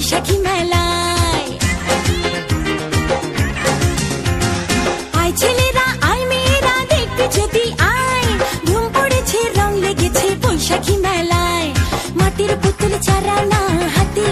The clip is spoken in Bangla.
বৈশাখী মেলায় আয় ছেলেরা আয় মেয়েরা দেখতে যদি আয় ধুম পড়েছে রং লেগেছে বৈশাখী মেলায় মাটির পুতুল চারানা হাতি